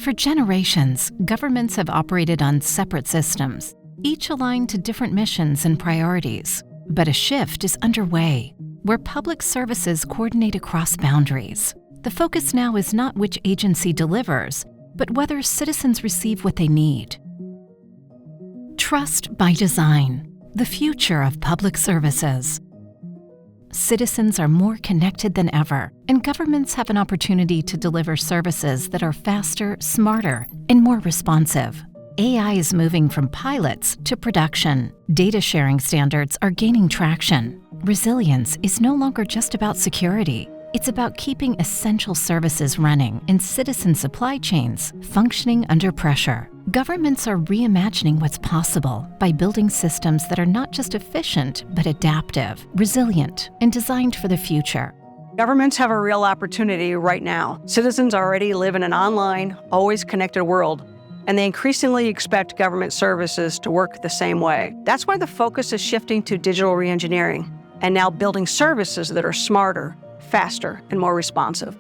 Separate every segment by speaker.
Speaker 1: For generations, governments have operated on separate systems, each aligned to different missions and priorities. But a shift is underway, where public services coordinate across boundaries. The focus now is not which agency delivers, but whether citizens receive what they need. Trust by design, the future of public services. Citizens are more connected than ever, and governments have an opportunity to deliver services that are faster, smarter, and more responsive. AI is moving from pilots to production. Data sharing standards are gaining traction. Resilience is no longer just about security. It's about keeping essential services running and citizen supply chains functioning under pressure. Governments are reimagining what's possible by building systems that are not just efficient, but adaptive, resilient, and designed for the future.
Speaker 2: Governments have a real opportunity right now. Citizens already live in an online, always connected world, and they increasingly expect government services to work the same way. That's why the focus is shifting to digital reengineering and now building services that are smarter, faster, and more responsive.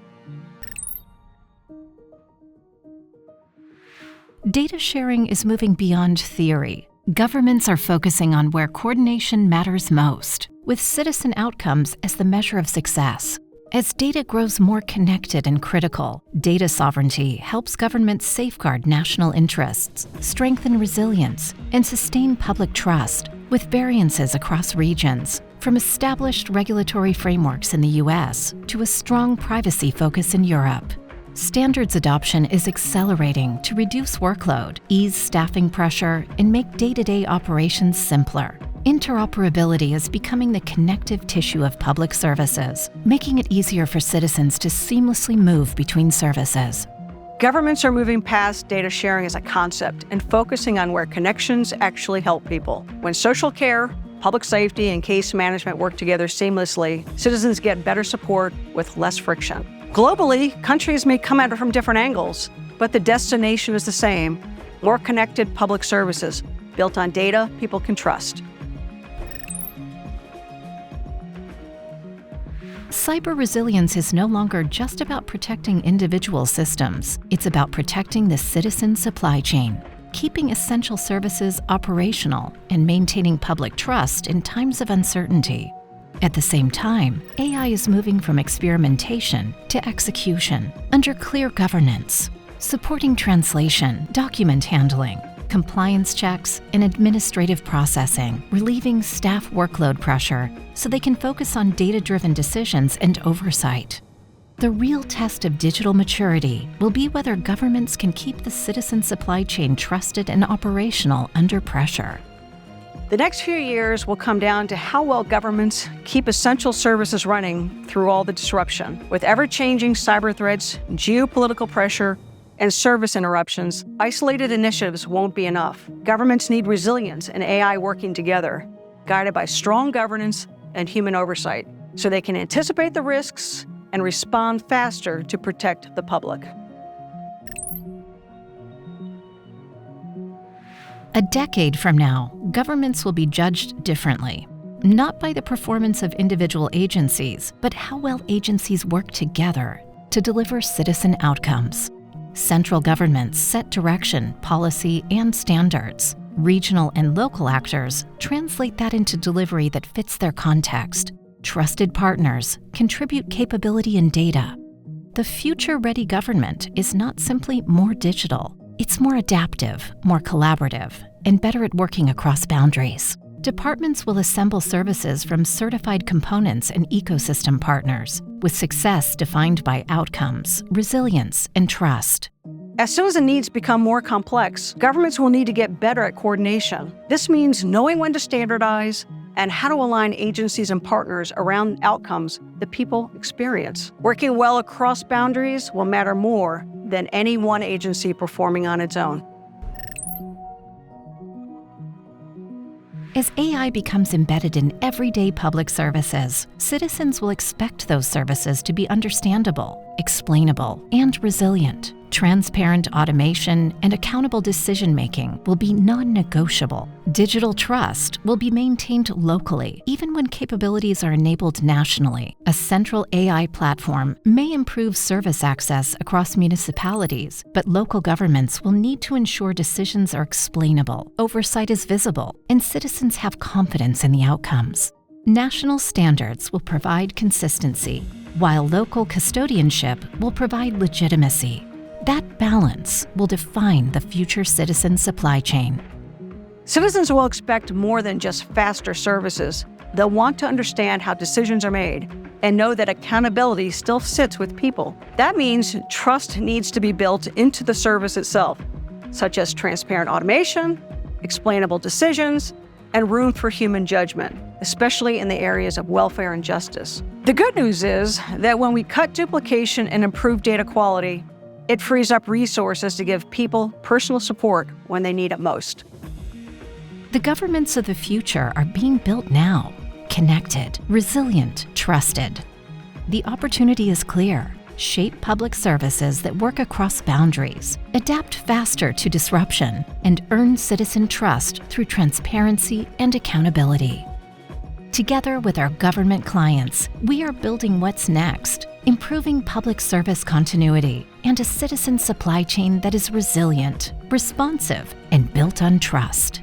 Speaker 1: Data sharing is moving beyond theory. Governments are focusing on where coordination matters most, with citizen outcomes as the measure of success. As data grows more connected and critical, data sovereignty helps governments safeguard national interests, strengthen resilience, and sustain public trust, with variances across regions, from established regulatory frameworks in the US to a strong privacy focus in Europe. Standards adoption is accelerating to reduce workload, ease staffing pressure, and make day-to-day operations simpler. Interoperability is becoming the connective tissue of public services, making it easier for citizens to seamlessly move between services.
Speaker 2: Governments are moving past data sharing as a concept and focusing on where connections actually help people. When social care, public safety, and case management work together seamlessly, citizens get better support with less friction. Globally, countries may come at it from different angles, but the destination is the same: more connected public services built on data people can trust.
Speaker 1: Cyber resilience is no longer just about protecting individual systems. It's about protecting the citizen supply chain, keeping essential services operational, and maintaining public trust in times of uncertainty. At the same time, AI is moving from experimentation to execution under clear governance, supporting translation, document handling, compliance checks, and administrative processing, relieving staff workload pressure so they can focus on data-driven decisions and oversight. The real test of digital maturity will be whether governments can keep the citizen supply chain trusted and operational under pressure.
Speaker 2: The next few years will come down to how well governments keep essential services running through all the disruption. With ever-changing cyber threats, geopolitical pressure, and service interruptions, isolated initiatives won't be enough. Governments need resilience and AI working together, guided by strong governance and human oversight, so they can anticipate the risks and respond faster to protect the public.
Speaker 1: A decade from now, governments will be judged differently, not by the performance of individual agencies, but how well agencies work together to deliver citizen outcomes. Central governments set direction, policy, and standards. Regional and local actors translate that into delivery that fits their context. Trusted partners contribute capability and data. The future-ready government is not simply more digital. It's more adaptive, more collaborative, and better at working across boundaries. Departments will assemble services from certified components and ecosystem partners, with success defined by outcomes, resilience, and trust.
Speaker 2: As soon as the needs become more complex, governments will need to get better at coordination. This means knowing when to standardize and how to align agencies and partners around outcomes that people experience. Working well across boundaries will matter more than any one agency performing on its own.
Speaker 1: As AI becomes embedded in everyday public services, citizens will expect those services to be understandable, explainable, and resilient. Transparent automation and accountable decision-making will be non-negotiable. Digital trust will be maintained locally, even when capabilities are enabled nationally. A central AI platform may improve service access across municipalities, but local governments will need to ensure decisions are explainable, oversight is visible, and citizens have confidence in the outcomes. National standards will provide consistency, while local custodianship will provide legitimacy. That balance will define the future citizen supply chain.
Speaker 2: Citizens will expect more than just faster services. They'll want to understand how decisions are made and know that accountability still sits with people. That means trust needs to be built into the service itself, such as transparent automation, explainable decisions, and room for human judgment, especially in the areas of welfare and justice. The good news is that when we cut duplication and improve data quality, it frees up resources to give people personal support when they need it most.
Speaker 1: The governments of the future are being built now. Connected, resilient, trusted. The opportunity is clear. Shape public services that work across boundaries, adapt faster to disruption, and earn citizen trust through transparency and accountability. Together with our government clients, we are building what's next, improving public service continuity and a citizen supply chain that is resilient, responsive, and built on trust.